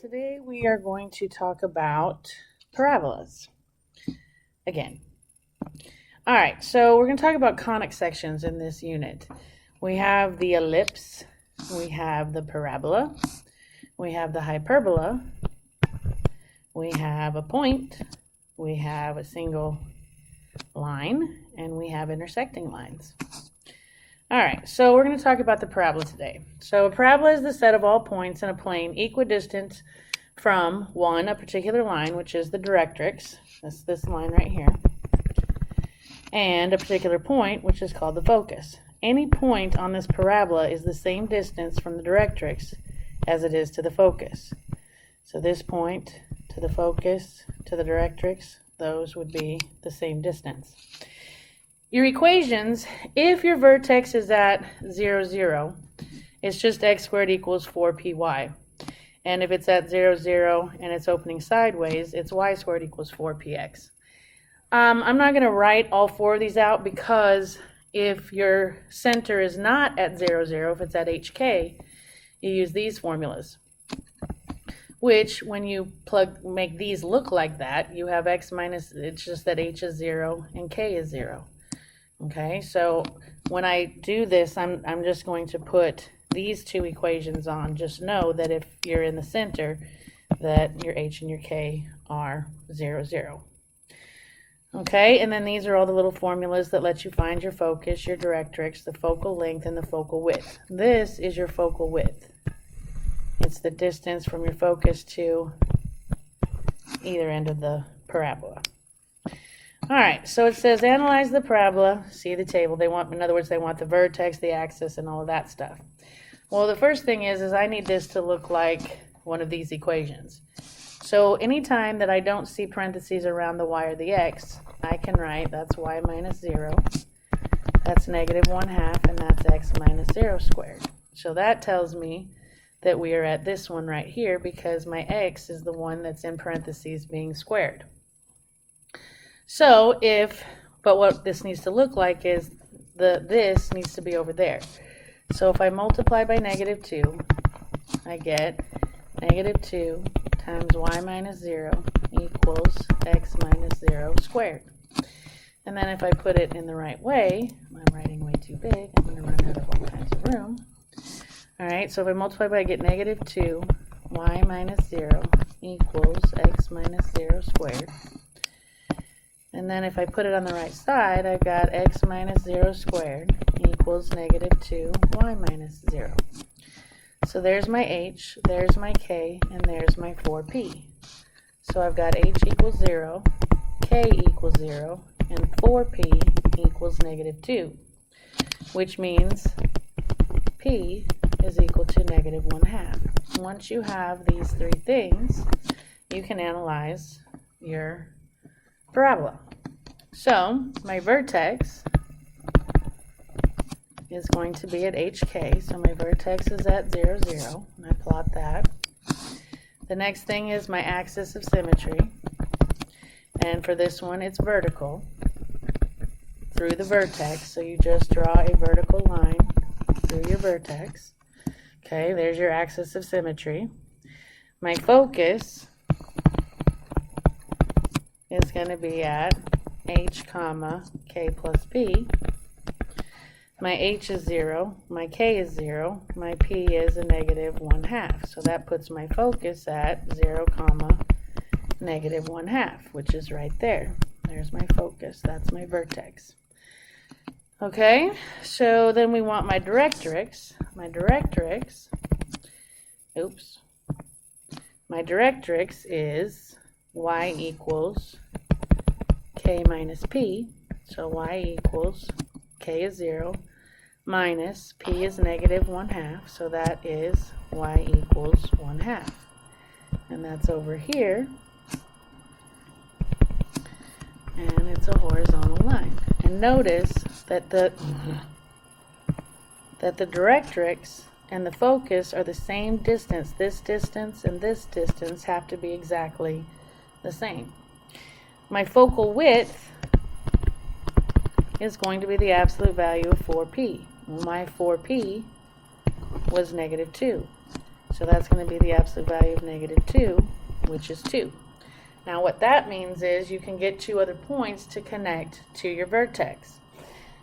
Today we are going to talk about parabolas again. All right, so we're going to talk about conic sections in this unit. We have the ellipse, we have the parabola, we have the hyperbola, we have a point, we have a single line, and we have intersecting lines. All right, so we're going to talk about the parabola today. So a parabola is the set of all points in a plane equidistant from a particular line, which is the directrix. That's this line right here. And a particular point, which is called the focus. Any point on this parabola is the same distance from the directrix as it is to the focus. So this point to the focus, to the directrix, those would be the same distance. Your equations, if your vertex is at 0, 0, it's just x squared equals 4py. And if it's at 0, 0 and it's opening sideways, it's y squared equals 4px. I'm not going to write all four of these out because if your center is not at 0, 0, if it's at hk, you use these formulas. Which, when you make these look like that, you have x minus, it's just that h is 0 and k is 0. Okay, so when I do this, I'm just going to put these two equations on. Just know that if you're in the center, that your h and your k are 0, 0. Okay, and then these are all the little formulas that let you find your focus, your directrix, the focal length, and the focal width. This is your focal width. It's the distance from your focus to either end of the parabola. All right, so it says analyze the parabola, see the table. In other words, they want the vertex, the axis, and all of that stuff. Well, the first thing is I need this to look like one of these equations. So anytime that I don't see parentheses around the y or the x, I can write that's y minus 0, that's negative 1/2, and that's x minus 0 squared. So that tells me that we are at this one right here because my x is the one that's in parentheses being squared. So but what this needs to look like is this needs to be over there. So if I multiply by negative 2, I get negative 2 times y minus 0 equals x minus 0 squared. And then if I put it in the right way, I'm writing way too big, I'm going to run out of all kinds of room. All right, so if I multiply by, I get negative 2 y minus 0 equals x minus 0 squared. And then if I put it on the right side, I've got x minus 0 squared equals negative 2 y minus 0. So there's my h, there's my k, and there's my 4p. So I've got h equals 0, k equals 0, and 4p equals negative 2, which means p is equal to negative 1/2. Once you have these three things, you can analyze your parabola. So my vertex is going to be at hk, so my vertex is at 0, 0, and I plot that. The next thing is my axis of symmetry, and for this one it's vertical through the vertex, so you just draw a vertical line through your vertex. Okay, there's your axis of symmetry. My focus is going to be at h comma k plus p. My h is 0, my k is 0, my p is a negative 1/2. So that puts my focus at 0 comma negative 1/2, which is right there. There's my focus, that's my vertex. Okay, so then we want my directrix. My directrix is y equals k minus p. So y equals k is 0 minus p is negative 1/2. So that is y equals 1/2. And that's over here. And it's a horizontal line. And notice that the directrix and the focus are the same distance. This distance and this distance have to be exactly the same. My focal width is going to be the absolute value of 4p. Well, my 4p was negative 2. So So that's going to be the absolute value of negative 2, which is 2. Now what that means is you can get 2 other points to connect to your vertex.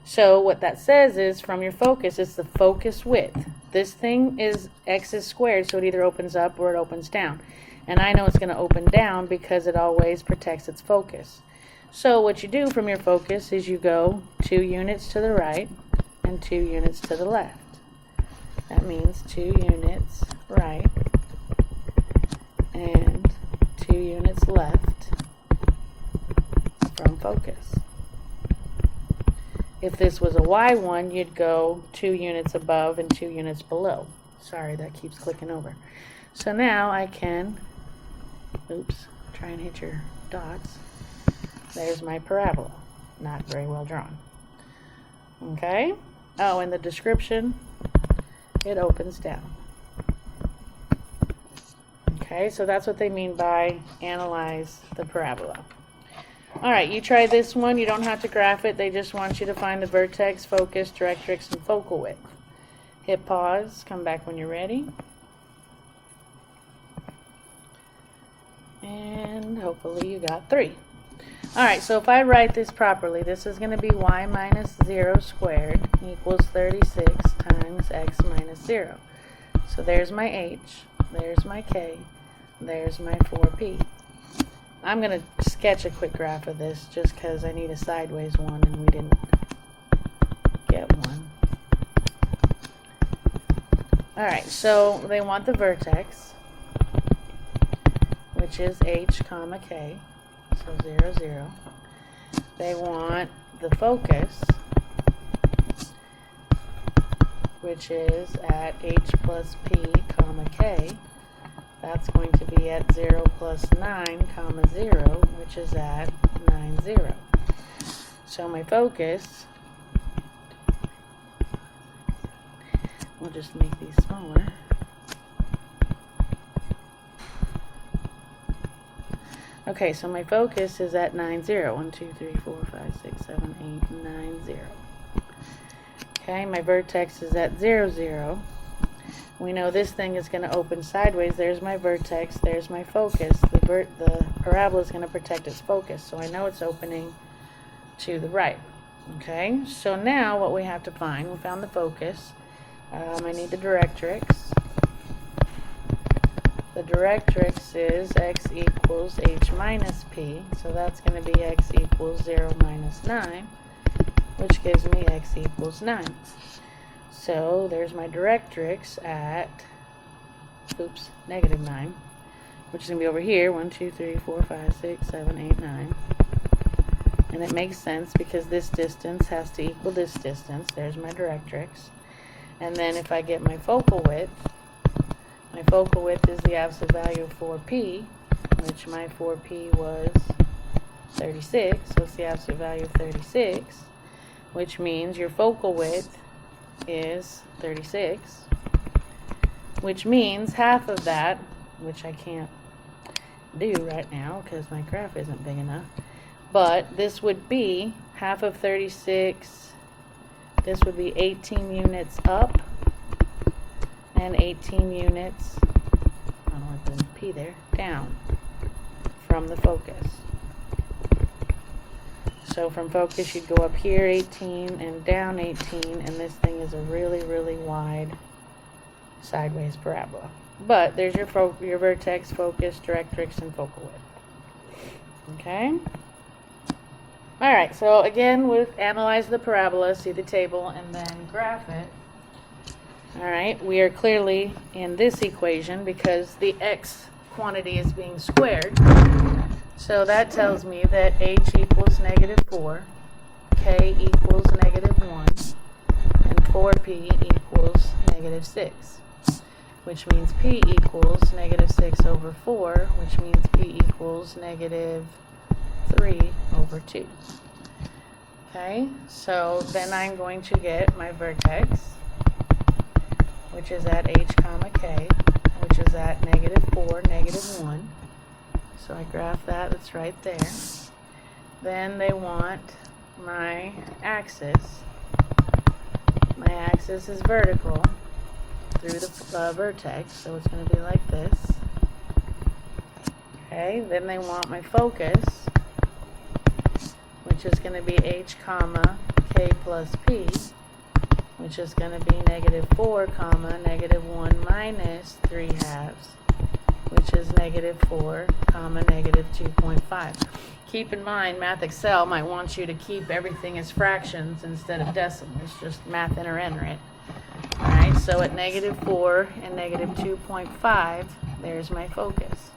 So what that says is from your focus, it's the focus width. This thing is x is squared, so it either opens up or it opens down. And I know it's going to open down because it always protects its focus. So what you do from your focus is you go 2 units to the right and 2 units to the left. That means 2 units right and 2 units left from focus. If this was a y one, you'd go 2 units above and 2 units below. Sorry, that keeps clicking over. So now I can, oops, try and hit your dots. There's my parabola. Not very well drawn. Okay? Oh, in the description, it opens down. Okay, so that's what they mean by analyze the parabola. Alright, you try this one. You don't have to graph it. They just want you to find the vertex, focus, directrix, and focal width. Hit pause. Come back when you're ready. And hopefully you got 3. Alright, so if I write this properly, this is going to be y minus 0 squared equals 36 times x minus 0. So there's my h, there's my k, there's my 4p. I'm going to sketch a quick graph of this just because I need a sideways one and we didn't get one. Alright, so they want the vertex, which is h comma k, so 0, 0. They want the focus, which is at h plus p comma k. That's going to be at 0 plus 9 comma 0, which is at 9, 0. So my focus, we'll just make these smaller. Okay, so my focus is at 9, 0. 1, 2, 3, 4, 5, 6, 7, 8, 9, 0. Okay, my vertex is at 0, 0. We know this thing is going to open sideways. There's my vertex. There's my focus. The parabola is going to protect its focus, so I know it's opening to the right. Okay, so now what we have to find, we found the focus. I need the directrix. The directrix is x equals h minus p, so that's going to be x equals 0 minus 9, which gives me x equals 9. So there's my directrix at, oops, negative 9, which is going to be over here, 1, 2, 3, 4, 5, 6, 7, 8, 9. And it makes sense because this distance has to equal this distance. There's my directrix. And then if I get my focal width is the absolute value of 4p, which my 4p was 36. So it's the absolute value of 36, which means your focal width is 36, which means half of that, which I can't do right now because my graph isn't big enough, but this would be half of 36. This would be 18 units up and 18 units, I don't want the p there, down from the focus. So from focus you'd go up here 18 and down 18, and this thing is a really, really wide sideways parabola. But there's your vertex, focus, directrix, and focal width. Okay? Alright, so again, we'll analyze the parabola, see the table, and then graph it. Alright, we are clearly in this equation because the x quantity is being squared. So that tells me that h equals negative 4, k equals negative 1, and 4p equals negative 6, which means p equals negative 6 over 4, which means p equals negative 3 over 2. Okay, so then I'm going to get my vertex, which is at h comma k, which is at negative 4, negative 1. So I graph that, it's right there. Then they want my axis. My axis is vertical. through the vertex, so it's going to be like this. Okay, then they want my focus, which is going to be h comma k plus p, which is going to be -4 comma -1 minus 3/2, which is -4 comma -2.5. Keep in mind, Math Excel might want you to keep everything as fractions instead of decimals. Just math enter it. Alright, so at -4 and -2.5, there's my focus.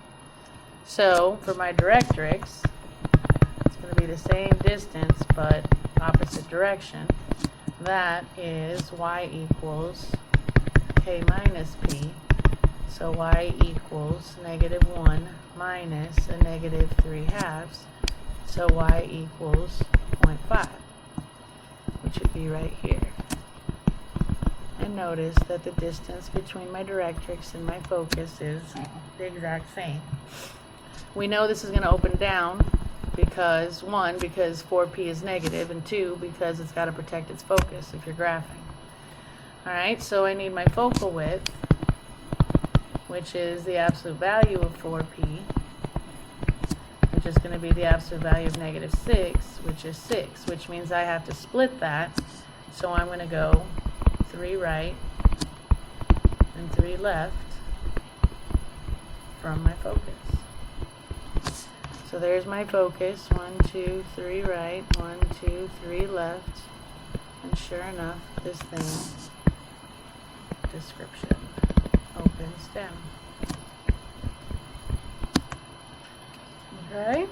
So for my directrix, it's going to be the same distance but opposite direction. That is y equals k minus p. So y equals -1 minus a -3/2. So y equals 0.5, which would be right here. And notice that the distance between my directrix and my focus is the exact same. We know this is going to open down because, 1, because 4p is negative, and 2, because it's got to protect its focus if you're graphing. Alright, so I need my focal width, which is the absolute value of 4p, which is going to be the absolute value of -6, which is 6, which means I have to split that. So I'm going to go 3 right and 3 left from my focus. So there's my focus, 1, 2, 3 right, 1, 2, 3 left, and sure enough, this thing, description, opens down. Okay?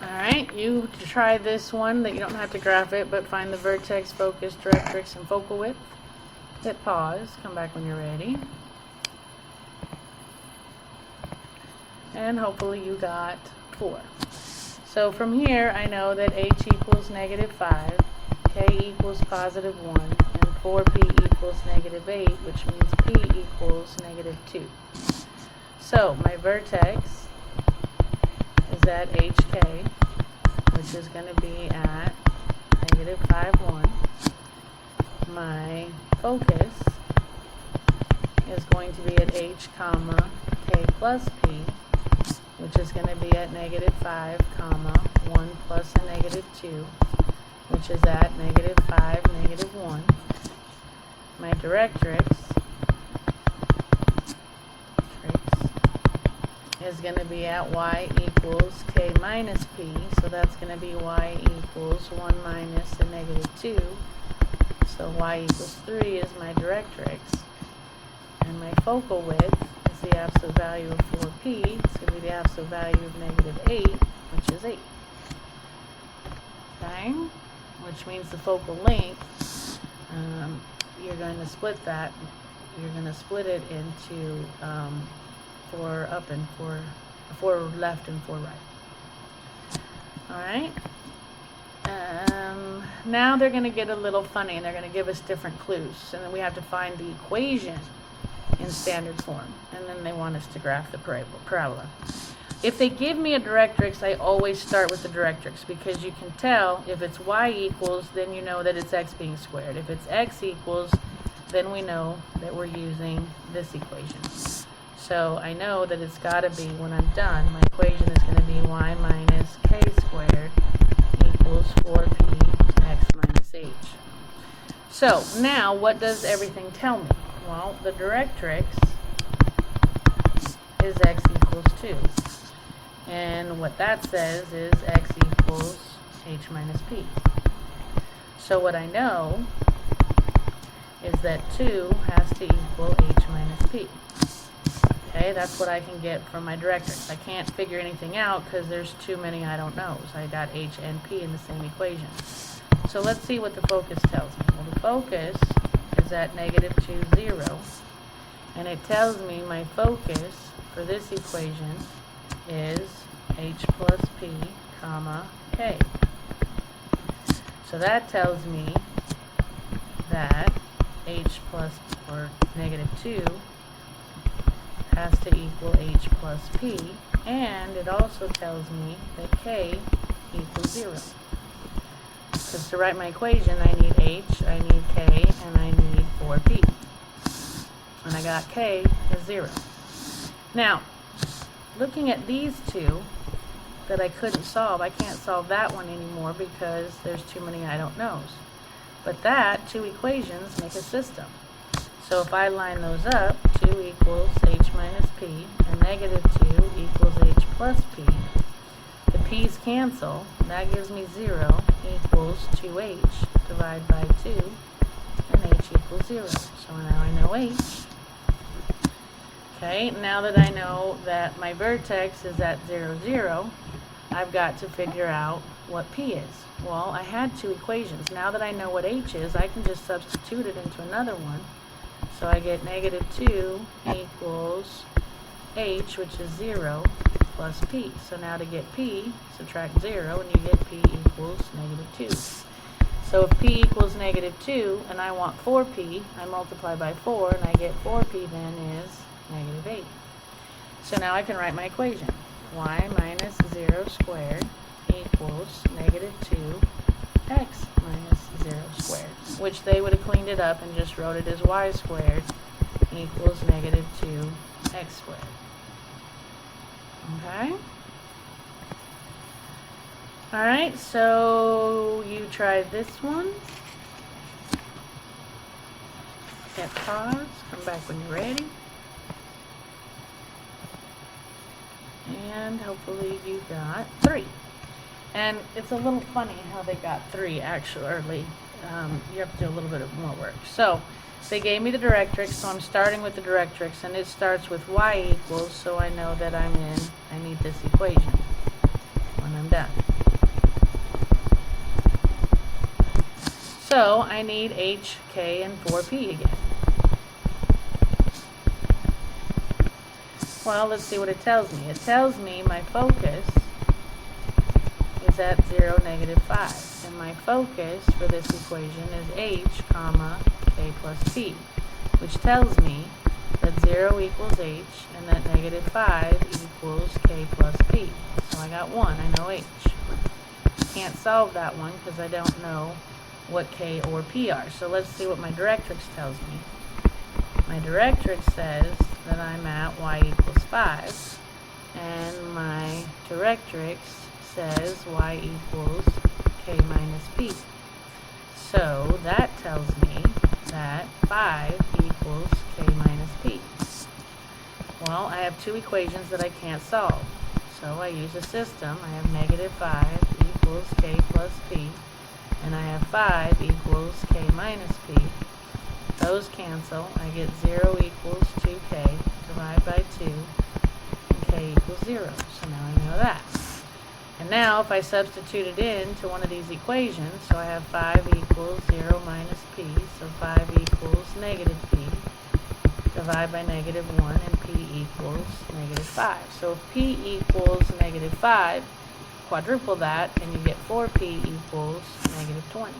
Alright, you try this one that you don't have to graph it, but find the vertex, focus, directrix, and focal width. Hit pause, come back when you're ready. And hopefully you got 4. So from here, I know that h equals -5, k equals +1, and 4p equals -8, which means p equals -2. So my vertex is at hk, which is going to be at -5, 1. My focus is going to be at h comma k plus p, which is going to be at -5 comma 1 plus a -2, which is at -5, -1. My directrix is going to be at y equals k minus p, so that's going to be y equals 1 minus a -2, so y equals 3 is my directrix, and my focal width is the absolute value of 4p, it's going to be the absolute value of -8, which is 8. Okay, which means the focal length, you're going to split that, you're going to split it into 4 up and 4 left and 4 right. Alright. Now they're going to get a little funny, and they're going to give us different clues, and then we have to find the equation in standard form, and then they want us to graph the parabola. If they give me a directrix, I always start with the directrix, because you can tell if it's y equals, then you know that it's x being squared. If it's x equals, then we know that we're using this equation. So I know that it's got to be, when I'm done, my equation is going to be y minus k squared equals 4p x minus h. So now what does everything tell me? Well, the directrix is x equals 2. And what that says is x equals h minus p. So what I know is that 2 has to equal h minus p. Okay, that's what I can get from my directrix. I can't figure anything out because there's too many I don't know. So I got h and p in the same equation. So let's see what the focus tells me. Well, the focus is at -2, 0. And it tells me my focus for this equation is h plus p, comma, k. So that tells me that h plus, or -2, has to equal h plus p, and it also tells me that k equals 0. Because to write my equation, I need h, I need k, and I need 4 4p. And I got k as 0. Now, looking at these two that I couldn't solve, I can't solve that one anymore because there's too many I don't knows. But that, two equations make a system. So if I line those up, 2 equals h minus p, and negative 2 equals h plus p. The p's cancel, and that gives me 0 equals 2h divided by 2, and h equals 0. So now I know h. Okay, now that I know that my vertex is at 0, 0, I've got to figure out what p is. Well, I had two equations. Now that I know what h is, I can just substitute it into another one. So I get negative 2 equals h, which is 0, plus p. So now to get p, subtract 0, and you get p equals negative 2. So if p equals negative 2, and I want 4p, I multiply by 4, and I get 4p then is negative 8. So now I can write my equation. Y minus 0 squared equals negative 2x minus 0 squared, which they would have cleaned it up and just wrote it as y squared equals negative 2x squared. Okay? Alright, so you try this one. Hit pause, come back when you're ready. And hopefully you got 3. And it's a little funny how they got 3 actually. You have to do a little bit of more work. So they gave me the directrix, so I'm starting with the directrix, and it starts with y equals, so I know that I need this equation when I'm done. So I need h, k, and 4p again. Well, let's see what it tells me. It tells me my focus is at 0, negative 5. And my focus for this equation is h, comma, k plus p, which tells me that 0 equals h and that negative 5 equals k plus p. So I got 1. I know h. Can't solve that one because I don't know what k or p are. So let's see what my directrix tells me. My directrix says that I'm at y equals 5, and my directrix says y equals k minus p. So that tells me that 5 equals k minus p. Well, I have two equations that I can't solve. So I use a system. I have negative 5 equals k plus p, and I have 5 equals k minus p. Those cancel. I get 0 equals 2k divided by 2, and k equals 0. So now I know that. And now if I substitute it into one of these equations, so I have 5 equals 0 minus p, so 5 equals negative p, divide by negative 1, and p equals negative 5. So if p equals negative 5, quadruple that, and you get 4p equals negative 20.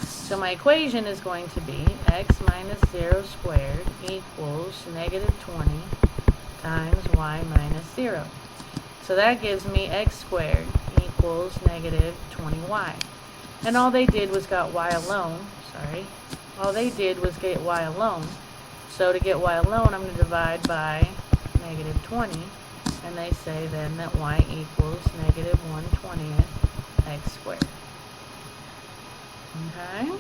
So my equation is going to be x minus 0 squared equals negative 20 times y minus 0. So that gives me x squared equals negative 20y. And all they did was got y alone. All they did was get y alone. So to get y alone, I'm going to divide by negative 20. And they say then that y equals negative 1/20 x squared. Okay?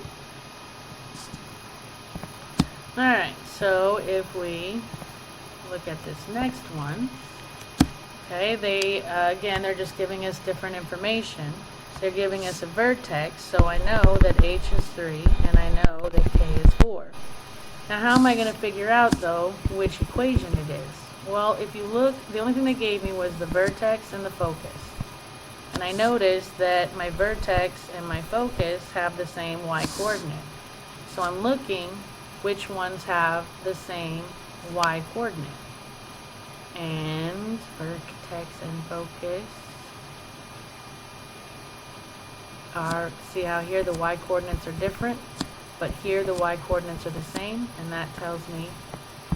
Alright, so if we look at this next one, okay, again, they're just giving us different information. They're giving us a vertex, so I know that h is 3, and I know that k is 4. Now, how am I going to figure out, though, which equation it is? Well, if you look, the only thing they gave me was the vertex and the focus. And I noticed that my vertex and my focus have the same y-coordinate. So I'm looking which ones have the same y-coordinate. And vertex and focus are, see how here the y-coordinates are different, but here the y-coordinates are the same, and that tells me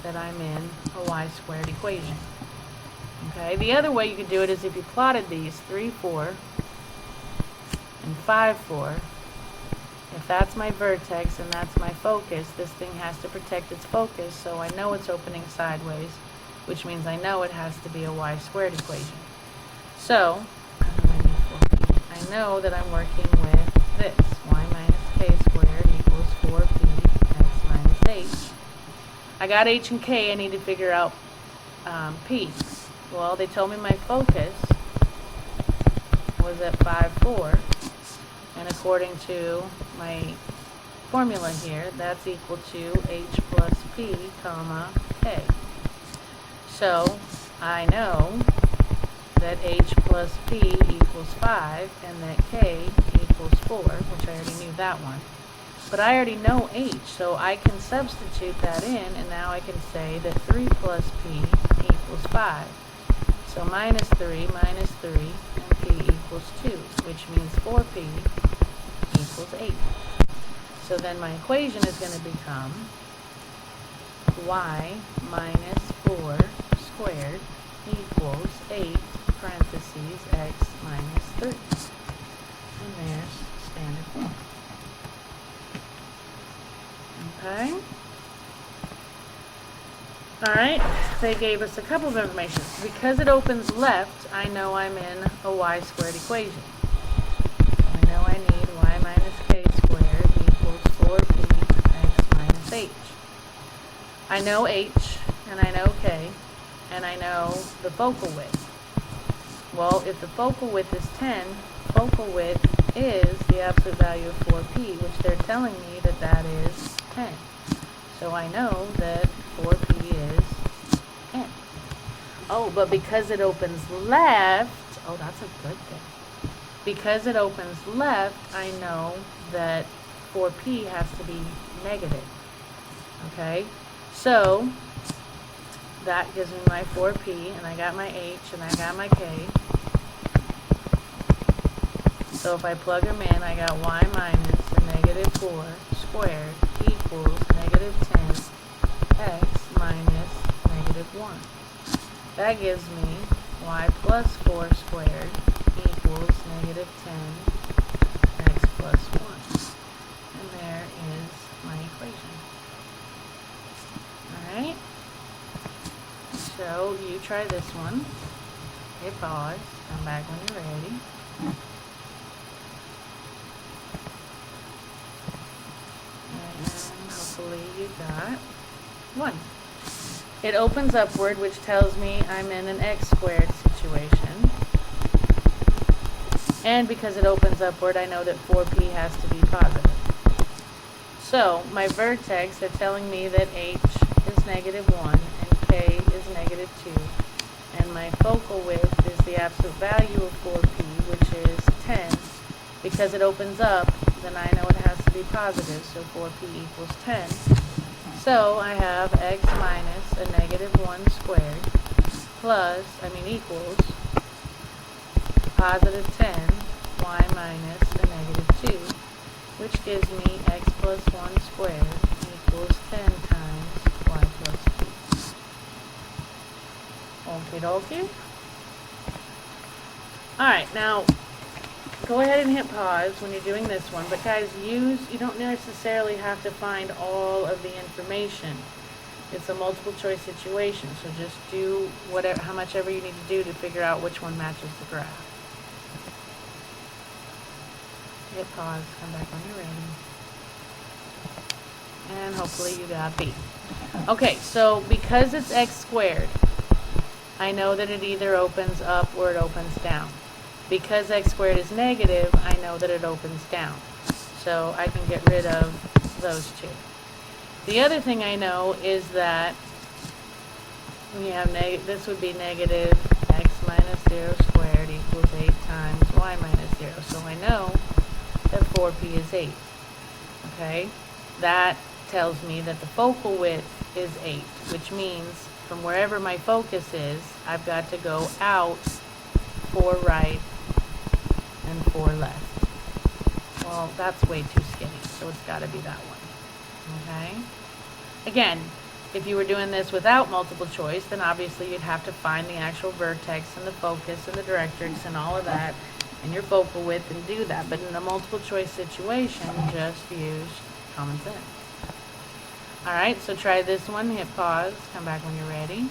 that I'm in a y-squared equation. Okay, the other way you could do it is if you plotted these 3, 4, and 5, 4. If that's my vertex and that's my focus, this thing has to protect its focus, so I know it's opening sideways, which means I know it has to be a y squared equation. So, I know that I'm working with this. Y minus k squared equals 4p x minus h. I got h and k, I need to figure out p. Well, they told me my focus was at 5, 4. And according to my formula here, that's equal to h plus p, comma, k. So, I know that h plus p equals 5 and that k equals 4, which I already knew that one. But I already know h, so I can substitute that in, and now I can say that 3 plus p equals 5. So minus 3, and p equals 2, which means 4p equals 8. So then my equation is going to become y minus 4 squared equals 8 parentheses x minus 3. And there's standard form. Okay. Alright, they gave us a couple of information. Because it opens left, I know I'm in a y squared equation. I know I need y minus k squared equals 4p x minus h. I know h, and I know k, and I know the focal width. Well, if the focal width is 10, focal width is the absolute value of 4p, which they're telling me that that is 10. So I know that 4p is 10. Oh, but because it opens left, oh, that's a good thing. Because it opens left, I know that 4p has to be negative. Okay? So, that gives me my 4p, and I got my h, and I got my k. So if I plug them in, I got y minus a negative 4 squared equals negative 10 x minus negative 1. That gives me y plus 4 squared equals negative 10 x plus 1. And there is my equation. Alright? So you try this one. Hit pause. Come back when you're ready. And hopefully you got 1. It opens upward, which tells me I'm in an x squared situation. And because it opens upward, I know that 4p has to be positive. So my vertex, they're telling me that h is negative 1 and k is negative 2. And my focal width is the absolute value of 4p, which is 10. Because it opens up, then I know it has to be positive, so 4p equals 10. So I have x minus a negative 1 squared equals positive 10 y minus a negative 2, which gives me x plus 1 squared equals 10 times y plus 2. Okie dokie. Alright, now go ahead and hit pause when you're doing this one, but guys, you don't necessarily have to find all of the information. It's a multiple choice situation, so just do how much ever you need to do to figure out which one matches the graph. Hit pause, come back when you're ready. And hopefully you got B. Okay, so because it's x squared, I know that it either opens up or it opens down. Because x squared is negative, I know that it opens down. So I can get rid of those two. The other thing I know is that we have this would be negative x minus 0 squared equals 8 times y minus 0. So I know that 4p is 8. Okay? That tells me that the focal width is 8, which means from wherever my focus is, I've got to go out 4 right and 4 left. Well, that's way too skinny, so it's got to be that one. Okay? Again, if you were doing this without multiple choice, then obviously you'd have to find the actual vertex and the focus and the directrix and all of that and your focal width and do that. But in a multiple choice situation, just use common sense. Alright, so try this one, hit pause, come back when you're ready.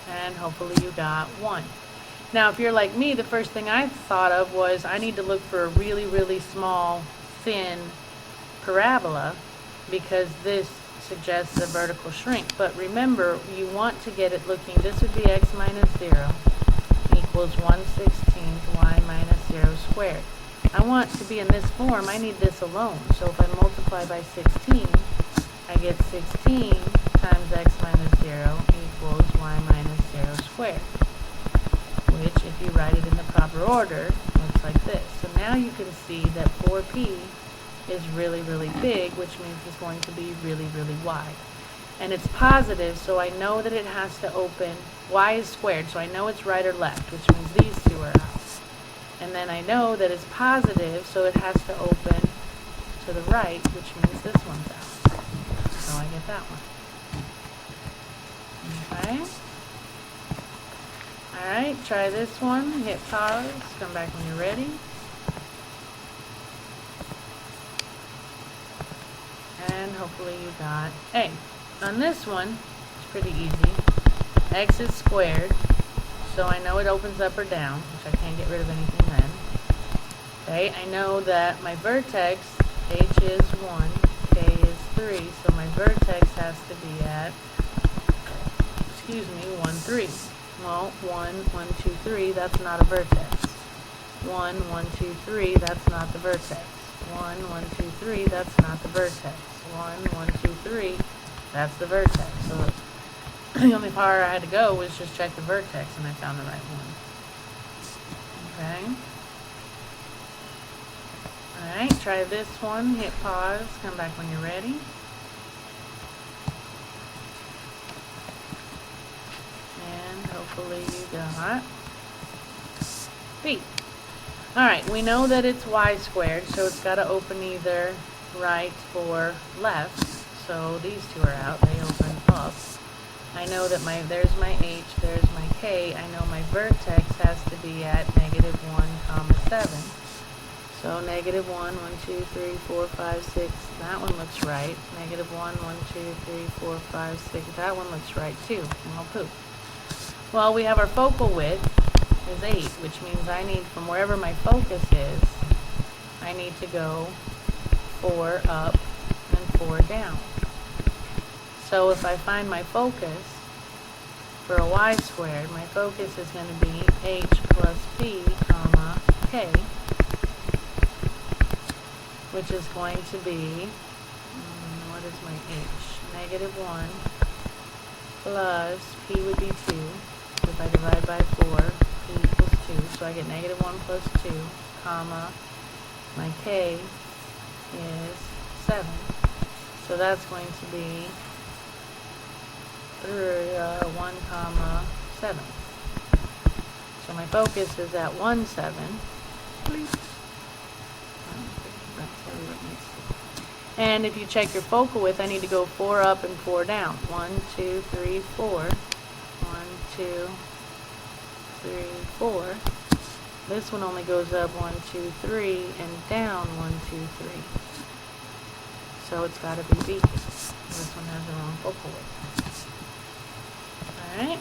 And hopefully you got 1. Now if you're like me, the first thing I thought of was I need to look for a really, really small, thin parabola because this suggests a vertical shrink. But remember, you want to get it looking, this would be x minus 0 equals 1/16 y minus 0 squared. I want to be in this form, I need this alone. So if I multiply by 16, I get 16 times x minus 0 equals y minus 0 squared. Which, if you write it in the proper order, looks like this. So now you can see that 4p is really, really big, which means it's going to be really, really wide. And it's positive, so I know that it has to open, y is squared, so I know it's right or left, which means these two are out. And then I know that it's positive, so it has to open to the right, which means this one's out. So I get that one. Okay. Alright, try this one. Hit pause. Come back when you're ready. And hopefully you got A. On this one, it's pretty easy. X is squared, so I know it opens up or down, which I can't get rid of anything then. Okay, I know that my vertex, H is 1, K is 3, so my vertex has to be at, 1, 3. Well, 1, 1, 2, 3, that's not a vertex. 1, 1, 2, 3, that's not the vertex. 1, 1, 2, 3, that's not the vertex. 1, 1, 2, 3, that's the vertex. So the only part I had to go was just check the vertex, and I found the right one. Okay. Alright, try this one. Hit pause. Come back when you're ready. And hopefully you got B. Alright, we know that it's y squared, so it's got to open either right or left. So these two are out. They open up. I know that there's my H, there's my K. I know my vertex has to be at -1, 7. So -1, 1, 2, 3, 4, 5, 6. That one looks right. -1, 1, 2, 3, 4, 5, 6. That one looks right too. Well, poop. Well, we have our focal width is 8, which means I need, from wherever my focus is, I need to go 4 up and 4 down. So if I find my focus for a y squared, my focus is going to be h plus p, comma, k, which is going to be, what is my h? -1 plus p would be 2. If I divide by 4, p equals 2. So I get -1 plus 2, comma, my k is 7. So that's going to be 1, 7. So my focus is at 1, 7. And if you check your focal width, I need to go 4 up and 4 down. 1, 2, 3, 4. 1, 2, 3, 4. This one only goes up 1, 2, 3 and down 1, 2, 3. So it's got to be B. This one has the wrong focal width. Alright.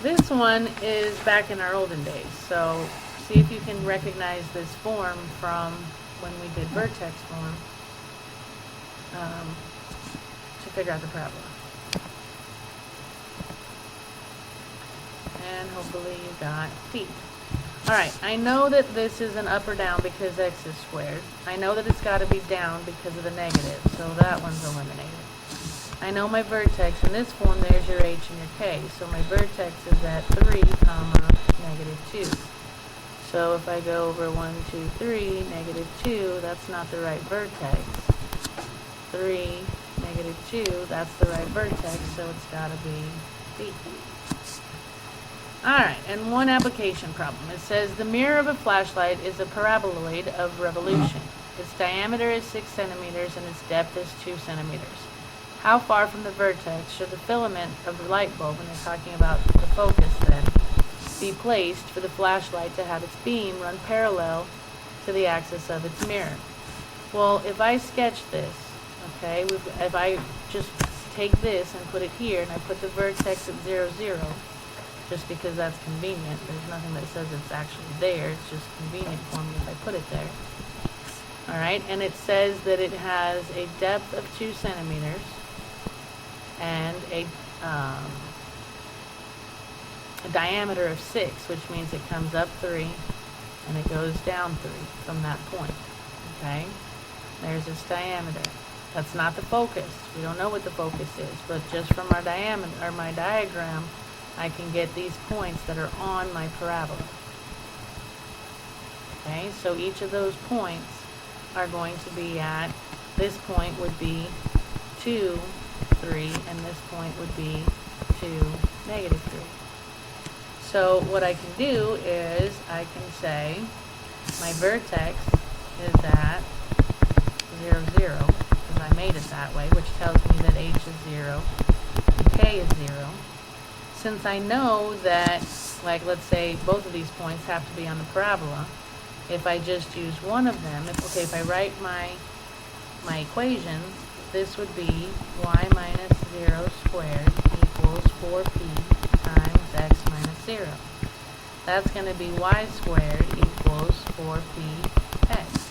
This one is back in our olden days. So see if you can recognize this form from when we did vertex form to figure out the parabola. And hopefully you got B. Alright, I know that this is an up or down because x is squared. I know that it's got to be down because of the negative, so that one's eliminated. I know my vertex. In this form, there's your h and your k. So my vertex is at 3, comma, -2. So if I go over 1, 2, 3, -2, that's not the right vertex. 3, -2, that's the right vertex, so it's got to be B. Alright, and one application problem. It says the mirror of a flashlight is a paraboloid of revolution. Its diameter is 6 centimeters and its depth is 2 centimeters. how far from the vertex should the filament of the light bulb, when they're talking about the focus then, be placed for the flashlight to have its beam run parallel to the axis of its mirror? Well, if I sketch this, okay, if I just take this and put it here, and I put the vertex at 0, 0, just because that's convenient. There's nothing that says it's actually there. It's just convenient for me if I put it there. Alright, and it says that it has a depth of 2 centimeters and a diameter of 6, which means it comes up 3 and it goes down 3 from that point. Okay, there's its diameter. That's not the focus. We don't know what the focus is, but just from our diameter or my diagram, I can get these points that are on my parabola. Okay, so each of those points are going to be at, this point would be 2, 3, and this point would be 2, negative 3. So what I can do is I can say my vertex is at 0, 0, because I made it that way, which tells me that h is 0 and k is 0. Since I know that, like, let's say both of these points have to be on the parabola, if I just use one of them, if I write my equations, this would be y minus 0 squared equals 4p times x minus 0. That's going to be y squared equals 4px.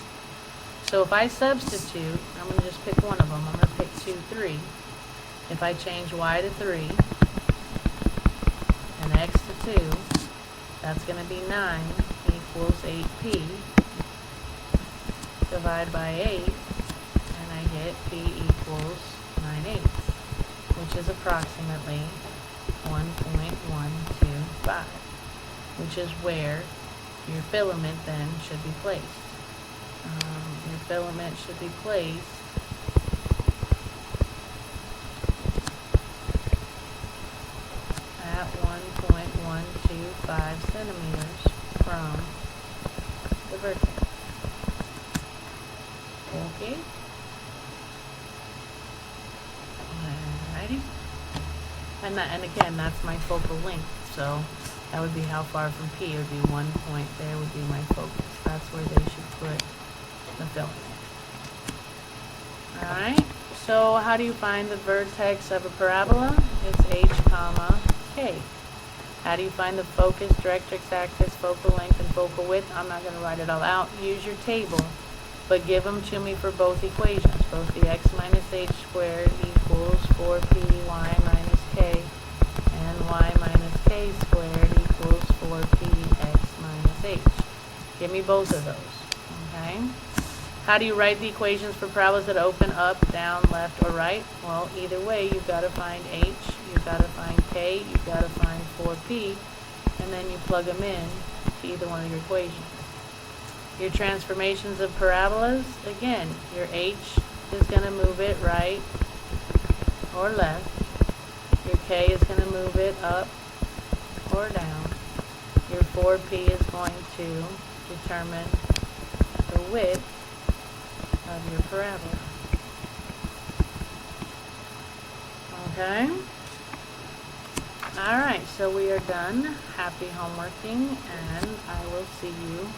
So if I substitute, I'm going to just pick one of them. I'm going to pick 2, 3. If I change y to 3 and x to 2, that's going to be 9 equals 8p. Divide by 8, and I get p equals 9/8, which is approximately 1.125, which is where your filament then should be placed. Your filament should be placed at 1.125 centimeters from the vertex. Okay. Alrighty. And again, that's my focal length. So that would be how far from P. It would be 1 point there would be my focus. That's where they should put the filament. Alright. So how do you find the vertex of a parabola? It's h, comma, k. How do you find the focus, directrix axis, focal length, and focal width? I'm not going to write it all out. Use your table, but give them to me for both equations. Both the x minus h squared equals 4p y minus k, and y minus k squared equals 4p x minus h. Give me both of those. Okay? How do you write the equations for parabolas that open up, down, left, or right? Well, either way, you've got to find h, you've got to find k, you've got to find 4p, and then you plug them in to either one of your equations. Your transformations of parabolas, again, your h is going to move it right or left. Your k is going to move it up or down. Your 4p is going to determine the width of your parabola. Okay? Alright, so we are done. Happy homeworking, and I will see you